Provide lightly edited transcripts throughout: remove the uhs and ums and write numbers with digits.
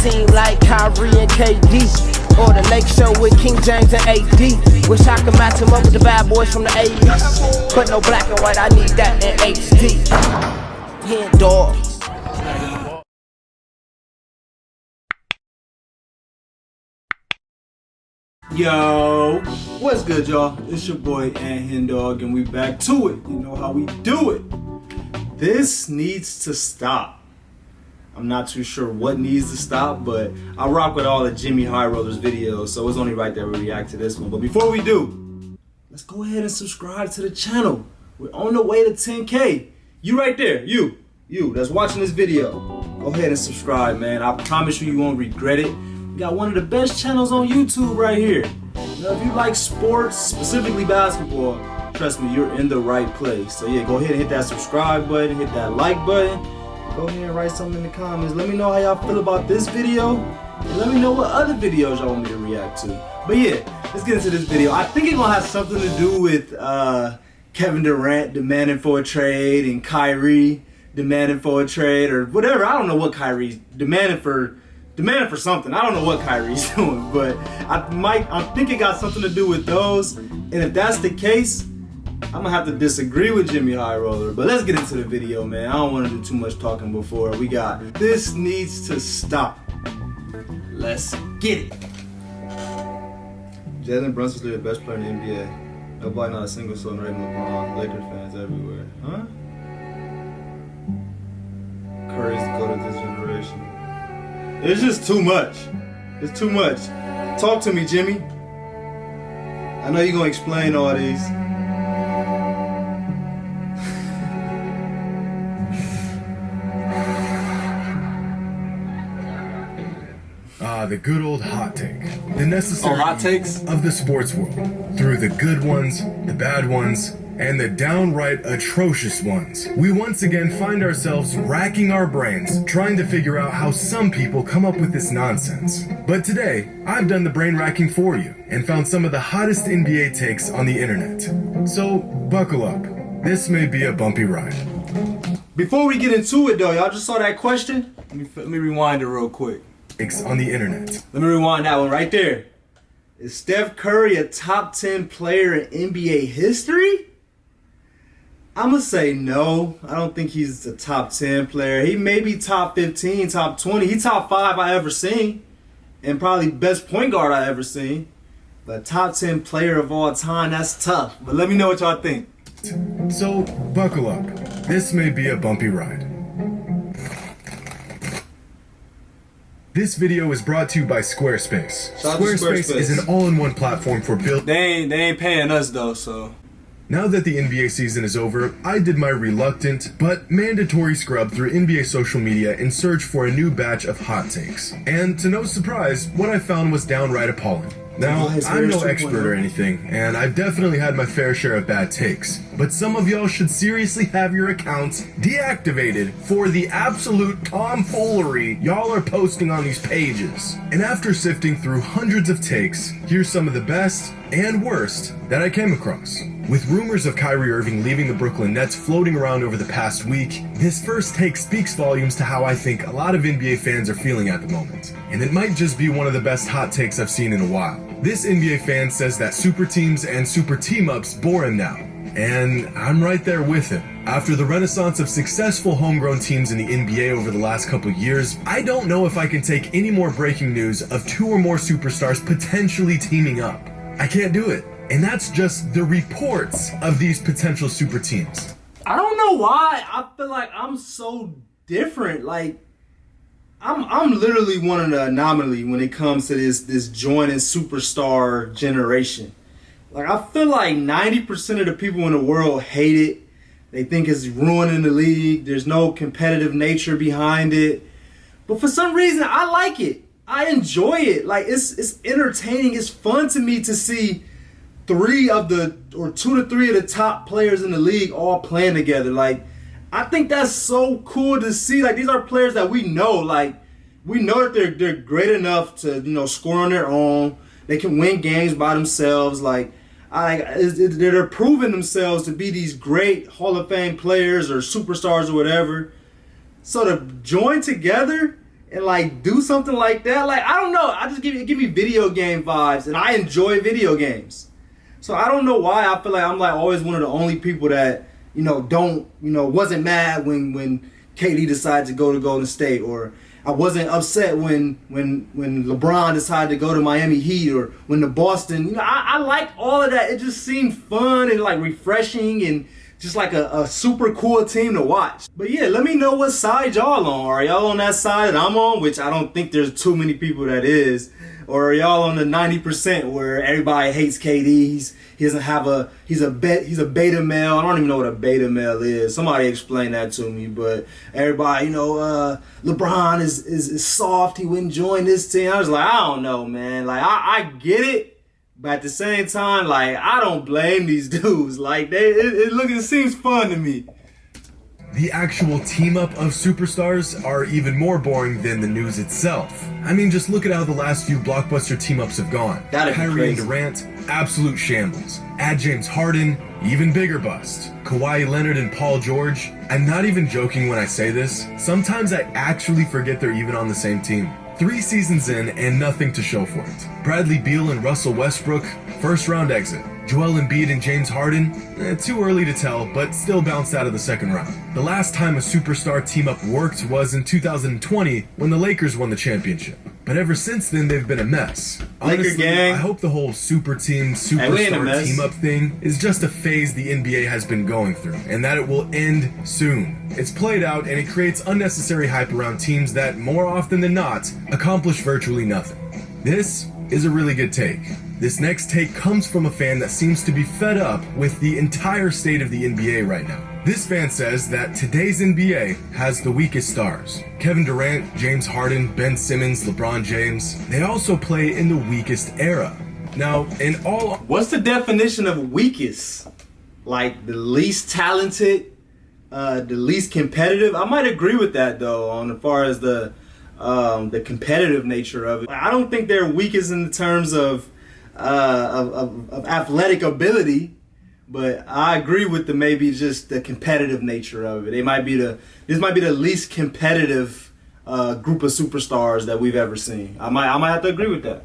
team like Kyrie and KD, or the Lake Show with King James and AD. Wish I could match him up with the bad boys from the 80s, but no black and white, I need that in HD. HenDawgz. Yo, what's good, y'all? It's your boy HenDawgz, and we back to it. You know how we do it. This needs to stop. I'm not too sure what needs to stop, but I rock with all of Jimmy High Roller's videos, so it's only right that we react to this one. But before we do, let's go ahead and subscribe to the channel. We're on the way to 10K. You right there, you that's watching this video. Go ahead and subscribe, man. I promise you won't regret it. We got one of the best channels on YouTube right here. Now, if you like sports, specifically basketball, trust me, you're in the right place. So yeah, go ahead and hit that subscribe button, hit that like button. Go ahead and write something in the comments. Let me know how y'all feel about this video, and let me know what other videos y'all want me to react to. But yeah, let's get into this video. I think it's gonna have something to do with Kevin Durant demanding for a trade and Kyrie demanding for a trade or whatever. I don't know what Kyrie's demanding for something. I don't know what Kyrie's doing, but I think it got something to do with those. And if that's the case, I'm gonna have to disagree with Jimmy High Roller. But let's get into the video, man. I don't want to do too much talking before we got this needs to stop. Let's get it. Jalen Brunson's the best player in the NBA. Nobody, not a single soul, not even LeBron. Lakers fans everywhere. Huh? Curry's the goat of this generation. It's just too much. It's too much. Talk to me, Jimmy. I know you're gonna explain all these. The good old hot take. The necessary hot takes of the sports world. Through the good ones, the bad ones, and the downright atrocious ones. We once again find ourselves racking our brains, trying to figure out how some people come up with this nonsense. But today, I've done the brain racking for you, and found some of the hottest NBA takes on the internet. So, buckle up. This may be a bumpy ride. Before we get into it though, y'all just saw that question? Let me rewind it real quick. On the internet. Let me rewind that one right there. Is Steph Curry a top 10 player in NBA history? I'm going to say no. I don't think he's a top 10 player. He may be top 15, top 20. He top 5 I ever seen. And probably best point guard I ever seen. But top 10 player of all time, that's tough. But let me know what y'all think. So, buckle up. This may be a bumpy ride. This video is brought to you by Squarespace. Squarespace is an all-in-one platform for building. They ain't paying us though, so. Now that the NBA season is over, I did my reluctant but mandatory scrub through NBA social media in search for a new batch of hot takes. And to no surprise, what I found was downright appalling. Now, I'm no expert or anything, and I've definitely had my fair share of bad takes, but some of y'all should seriously have your accounts deactivated for the absolute tomfoolery y'all are posting on these pages. And after sifting through hundreds of takes, here's some of the best and worst that I came across. With rumors of Kyrie Irving leaving the Brooklyn Nets floating around over the past week, this first take speaks volumes to how I think a lot of NBA fans are feeling at the moment. And it might just be one of the best hot takes I've seen in a while. This NBA fan says that super teams and super team-ups bore him now. And I'm right there with him. After the renaissance of successful homegrown teams in the NBA over the last couple years, I don't know if I can take any more breaking news of 2 or more superstars potentially teaming up. I can't do it. And that's just the reports of these potential super teams. I don't know why. I feel like I'm so different. Like, I'm literally one of the anomaly when it comes to this joining superstar generation. Like, I feel like 90% of the people in the world hate it. They think it's ruining the league. There's no competitive nature behind it. But for some reason, I like it. I enjoy it. Like, it's entertaining. It's fun to me to see 2 to 3 of the top players in the league all playing together. Like, I think that's so cool to see. Like, these are players that we know. Like, we know that they're great enough to, score on their own. They can win games by themselves. Like, they're proving themselves to be these great Hall of Fame players or superstars or whatever. So to join together and like do something like that. Like, I don't know. I just give me video game vibes, and I enjoy video games. So I don't know why I feel like I'm like always one of the only people that, wasn't mad when KD decided to go to Golden State, or I wasn't upset when LeBron decided to go to Miami Heat, or when the Boston, I like all of that. It just seemed fun and like refreshing and just like a super cool team to watch. But yeah, let me know what side y'all on. Are y'all on that side that I'm on, which I don't think there's too many people that is, or are y'all on the 90% where everybody hates KD? He's a beta male. I don't even know what a beta male is. Somebody explain that to me. But everybody, LeBron is soft. He wouldn't join this team. I was like, I don't know, man. Like, I get it. But at the same time, like, I don't blame these dudes. Like, it seems fun to me. The actual team-up of superstars are even more boring than the news itself. I mean, just look at how the last few blockbuster team-ups have gone. Kyrie and Durant, absolute shambles. Add James Harden, even bigger bust. Kawhi Leonard and Paul George. I'm not even joking when I say this. Sometimes I actually forget they're even on the same team. 3 seasons in and nothing to show for it. Bradley Beal and Russell Westbrook, first round exit. Joel Embiid and James Harden, too early to tell, but still bounced out of the second round. The last time a superstar team-up worked was in 2020 when the Lakers won the championship. But ever since then, they've been a mess. Honestly, I hope the whole super team, superstar team-up thing is just a phase the NBA has been going through, and that it will end soon. It's played out, and it creates unnecessary hype around teams that, more often than not, accomplish virtually nothing. This is a really good take. This next take comes from a fan that seems to be fed up with the entire state of the NBA right now. This fan says that today's NBA has the weakest stars. Kevin Durant, James Harden, Ben Simmons, LeBron James, they also play in the weakest era. Now, what's the definition of weakest? Like the least talented, the least competitive? I might agree with that though, on as far as the competitive nature of it. I don't think they're weakest in the terms of athletic ability, but I agree with maybe just the competitive nature of it. This might be the least competitive group of superstars that we've ever seen. I might have to agree with that.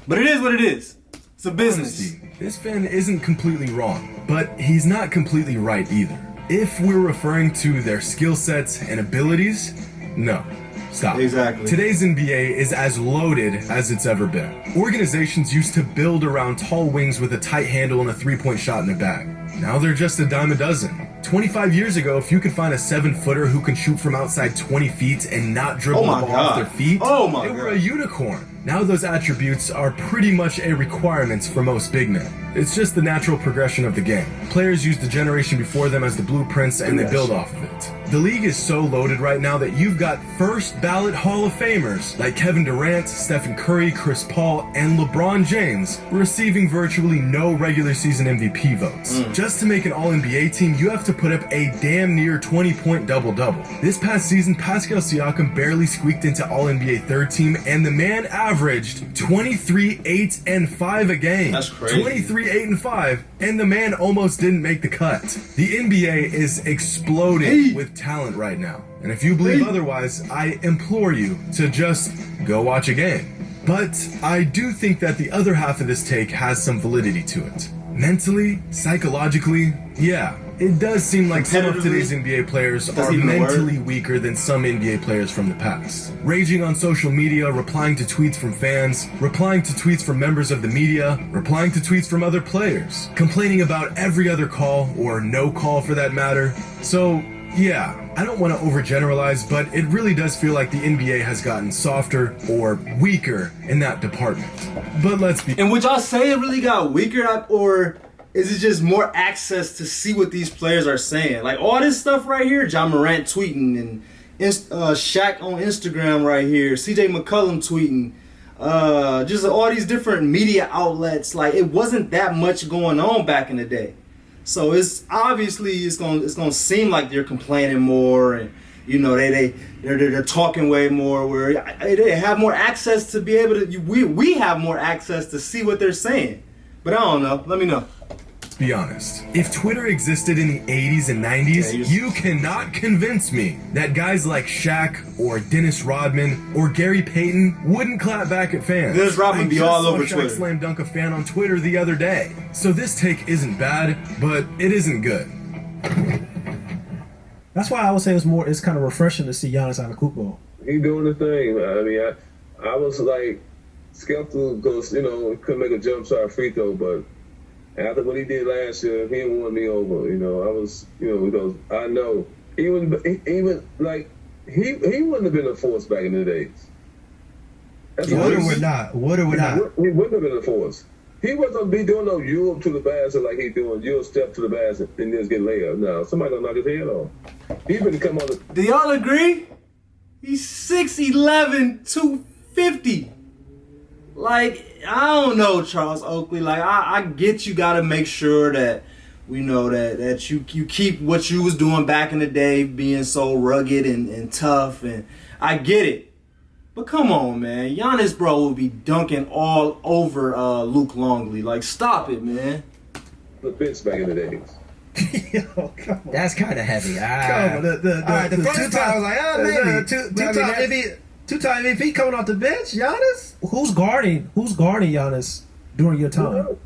But it is what it is. It's a business. Honestly, this fan isn't completely wrong, but he's not completely right either. If we're referring to their skill sets and abilities, no. Stop. Exactly. Today's NBA is as loaded as it's ever been. Organizations used to build around tall wings with a tight handle and a three-point shot in the bag. Now they're just a dime a dozen. 25 years ago, if you could find a 7-footer who can shoot from outside 20 feet and not dribble the ball off their feet, they were a unicorn. Now those attributes are pretty much a requirement for most big men. It's just the natural progression of the game. Players use the generation before them as the blueprints and they build off of it. The league is so loaded right now that you've got first ballot Hall of Famers like Kevin Durant, Stephen Curry, Chris Paul, and LeBron James receiving virtually no regular season MVP votes. Just to make an All-NBA team, you have to put up a damn near 20-point double-double. This past season, Pascal Siakam barely squeaked into All-NBA third team, and the man averaged 23, 8, and 5 a game. That's crazy. 23, 8, and 5, and the man almost didn't make the cut. The NBA is exploding with talent right now. And if you believe otherwise, I implore you to just go watch a game. But I do think that the other half of this take has some validity to it. Mentally, psychologically, yeah, it does seem like some of today's NBA players are mentally weaker than some NBA players from the past. Raging on social media, replying to tweets from fans, replying to tweets from members of the media, replying to tweets from other players, complaining about every other call, or no call for that matter. So, yeah, I don't want to overgeneralize, but it really does feel like the NBA has gotten softer or weaker in that department. But let's be... And would y'all say it really got weaker, or is it just more access to see what these players are saying? Like all this stuff right here, John Morant tweeting, and Shaq on Instagram right here, CJ McCollum tweeting, just all these different media outlets. Like it wasn't that much going on back in the day. So it's obviously it's gonna seem like they're complaining more, and they're talking way more. Where they have more access to be able to we have more access to see what they're saying. But I don't know. Let me know. be honest. If Twitter existed in the 80s and 90s, you cannot convince me that guys like Shaq or Dennis Rodman or Gary Payton wouldn't clap back at fans. Dennis Rodman be all over Twitter. I just saw Shaq slam dunk a fan on Twitter the other day. So this take isn't bad, but it isn't good. That's why I would say it's kind of refreshing to see Giannis Antetokounmpo. He doing the thing. I mean, I was like skeptical because, you know, he couldn't make a jump shot free throw, but after what he did last year, he won me over. You know, I was, you know, because I know even like he wouldn't have been a force back in the days. Would or would not? Would or would not? He wouldn't have been a force. He wasn't be doing no Europe to the basket like he's doing Euro step to the basket and just get layup. No, somebody gonna knock his head off. He been come on the. Do y'all agree? He's 6'11", 250. Like, I don't know, Charles Oakley. Like, I get you got to make sure that we know that you keep what you was doing back in the day, being so rugged and tough, and I get it. But come on, man. Giannis, bro, will be dunking all over Luke Longley. Like, stop it, man. The bench back in the days. Yo, come on. That's kind of heavy. Come on. The first time I was like, maybe. Two-time MVP coming off the bench, Giannis? Who's guarding Giannis during your time?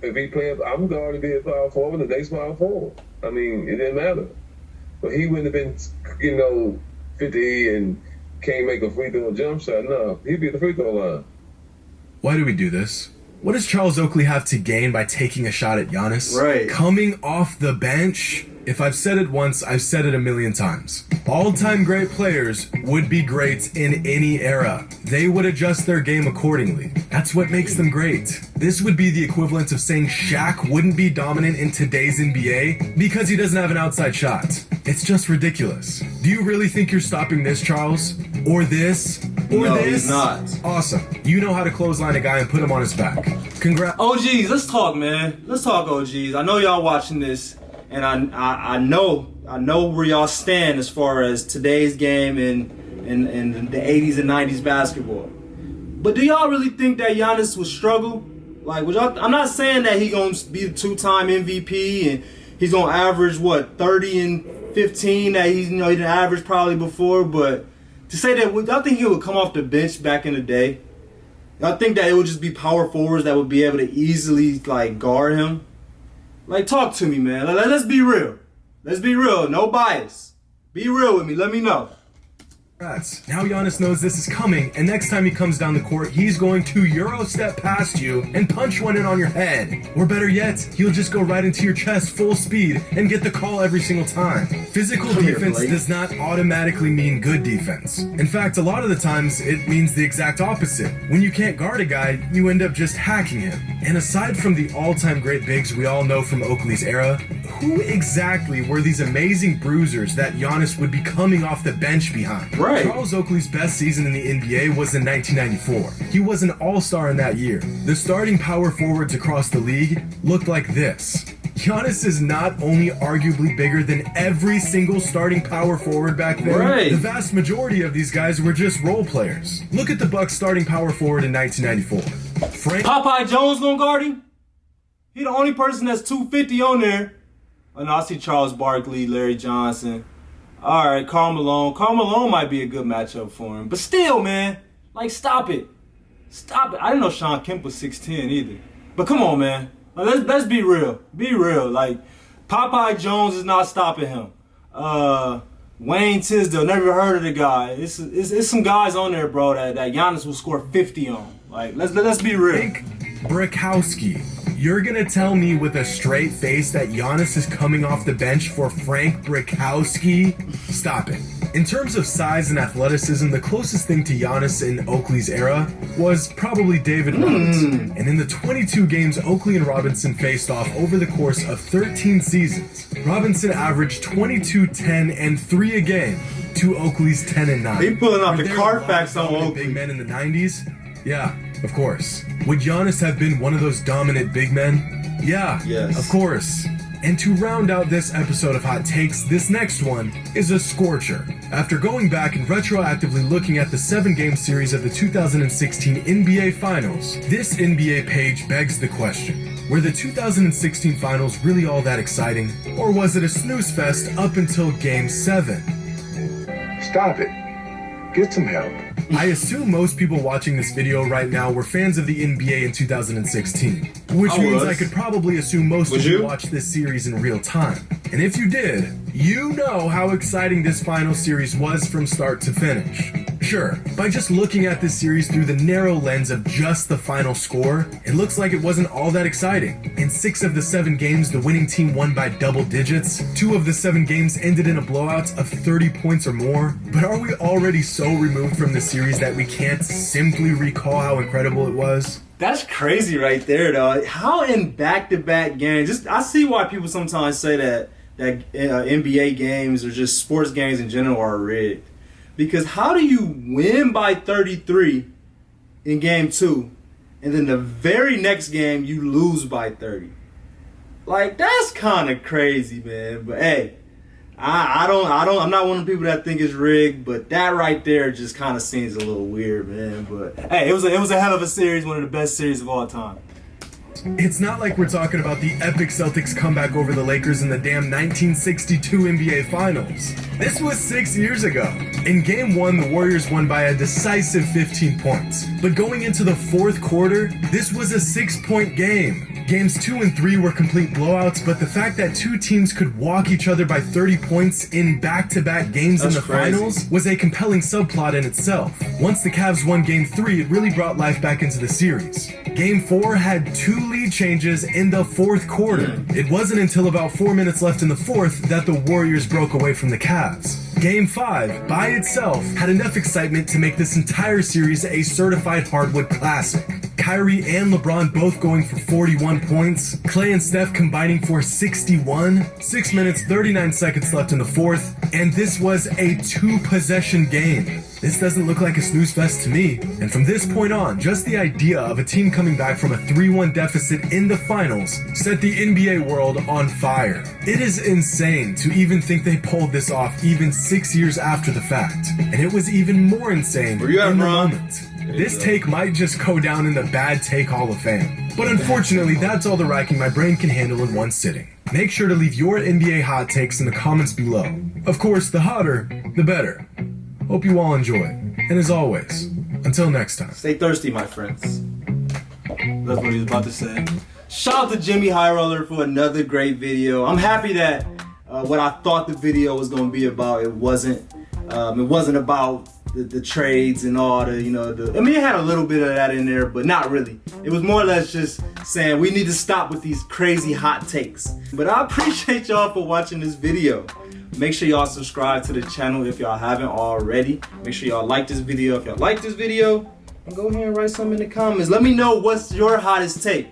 If he playing, I'm going to be a power forward, the next power forward. I mean, it didn't matter. But he wouldn't have been, you know, 50 and can't make a free throw jump shot. No, he'd be at the free throw line. Why do we do this? What does Charles Oakley have to gain by taking a shot at Giannis? Right. Coming off the bench? If I've said it once, I've said it a million times. All-time great players would be great in any era. They would adjust their game accordingly. That's what makes them great. This would be the equivalent of saying Shaq wouldn't be dominant in today's NBA because he doesn't have an outside shot. It's just ridiculous. Do you really think you're stopping this, Charles? Or this? Or No, this? he's not. Awesome. You know how to clothesline a guy and put him on his back. Congrats. OGs, let's talk, man. Let's talk, OGs. I know y'all watching this, and I know where y'all stand as far as today's game and the 80s and 90s basketball. But do y'all really think that Giannis would struggle? Like, I'm not saying that he gonna be the two-time MVP and he's gonna average 30 and 15 that he didn't average probably before, but to say that, y'all think he would come off the bench back in the day? Y'all think that it would just be power forwards that would be able to easily like guard him? Like, talk to me, man. Let's be real. Let's be real. No bias. Be real with me. Let me know. Now Giannis knows this is coming, and next time he comes down the court, he's going to Euro step past you and punch one in on your head. Or better yet, he'll just go right into your chest full speed and get the call every single time. Physical defense does not automatically mean good defense. In fact, a lot of the times, it means the exact opposite. When you can't guard a guy, you end up just hacking him. And aside from the all-time great bigs we all know from Oakley's era, who exactly were these amazing bruisers that Giannis would be coming off the bench behind? Right. Charles Oakley's best season in the NBA was in 1994. He was an all-star in that year. The starting power forwards across the league looked like this. Giannis is not only arguably bigger than every single starting power forward back then, right. The vast majority of these guys were just role players. Look at the Bucks starting power forward in 1994. Popeye Jones gonna guard him? He the only person that's 250 on there. And I see Charles Barkley, Larry Johnson. All right, Karl Malone. Karl Malone might be a good matchup for him. But still, man, like, stop it. Stop it. I didn't know Sean Kemp was 6'10" either. But come on, man. Like, let's be real. Be real. Like, Popeye Jones is not stopping him. Wayne Tisdale, never heard of the guy. It's some guys on there, bro, that Giannis will score 50 on. Like, let's be real. Think Brickowski. You're gonna tell me with a straight face that Giannis is coming off the bench for Frank Brickowski? Stop it. In terms of size and athleticism, the closest thing to Giannis in Oakley's era was probably David Robinson. And in the 22 games Oakley and Robinson faced off over the course of 13 seasons, Robinson averaged 22, 10, and 3 a game to Oakley's 10 and 9. They pulling out Were the there Carfax a lot of on dominant Oakley. big men in the 90s? Yeah, of course. Would Giannis have been one of those dominant big men? Yeah, Yes. of course. And to round out this episode of Hot Takes, this next one is a scorcher. After going back and retroactively looking at the 7-game series of the 2016 NBA Finals, this NBA page begs the question: Were the 2016 finals really all that exciting? Or was it a snooze fest up until Game 7? Stop it. Get some help. I assume most people watching this video right now were fans of the NBA in 2016, which means I could probably assume most of you watched this series in real time. And if you did, you know how exciting this final series was from start to finish. Sure, by just looking at this series through the narrow lens of just the final score, it looks like it wasn't all that exciting. In 6 of the 7 games, the winning team won by double digits. 2 of the 7 games ended in a blowout of 30 points or more. But are we already so removed from the series that we can't simply recall how incredible it was? That's crazy right there, though. How in back-to-back games, I see why people sometimes say that NBA games or just sports games in general are rigged. Because how do you win by 33 in game 2, and then the very next game you lose by 30? Like, that's kind of crazy, man. But hey, I'm not one of the people that think it's rigged, but that right there just kind of seems a little weird, man. But hey, it was a hell of a series, one of the best series of all time. It's not like we're talking about the epic Celtics comeback over the Lakers in the damn 1962 NBA Finals. This was 6 years ago. In Game 1, the Warriors won by a decisive 15 points. But going into the 4th quarter, this was a 6-point game. Games 2 and 3 were complete blowouts, but the fact that 2 teams could walk each other by 30 points in back-to-back games in the finals was a compelling subplot in itself. Once the Cavs won Game 3, it really brought life back into the series. Game 4 had 2 lead changes in the 4th quarter. It wasn't until about 4 minutes left in the 4th that the Warriors broke away from the Cavs. Game 5, by itself, had enough excitement to make this entire series a certified hardwood classic. Kyrie and LeBron both going for 41 points, Klay and Steph combining for 61, 6 minutes 39 seconds left in the 4th, and this was a 2-possession game. This doesn't look like a snooze fest to me. And from this point on, just the idea of a team coming back from a 3-1 deficit in the finals set the NBA world on fire. It is insane to even think they pulled this off even 6 years after the fact. And it was even more insane in the moment. This take might just go down in the Bad Take Hall of Fame. But unfortunately, that's all the racking my brain can handle in one sitting. Make sure to leave your NBA hot takes in the comments below. Of course, the hotter, the better. Hope you all enjoy. And as always, until next time. Stay thirsty, my friends. That's what he was about to say. Shout out to Jimmy High Roller for another great video. I'm happy that what I thought the video was going to be about, it wasn't about the trades and all the, I mean, it had a little bit of that in there, but not really. It was more or less just saying we need to stop with these crazy hot takes. But I appreciate y'all for watching this video. Make sure y'all subscribe to the channel if y'all haven't already. Make sure y'all like this video if y'all like this video. And go ahead and write something in the comments. Let me know what's your hottest take.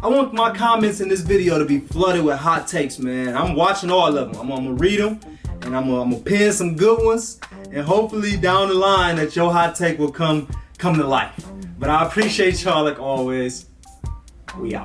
I want my comments in this video to be flooded with hot takes, man. I'm watching all of them. I'm gonna read them, and I'm gonna pin some good ones, and hopefully down the line that your hot take will come to life. But I appreciate y'all like always. We out.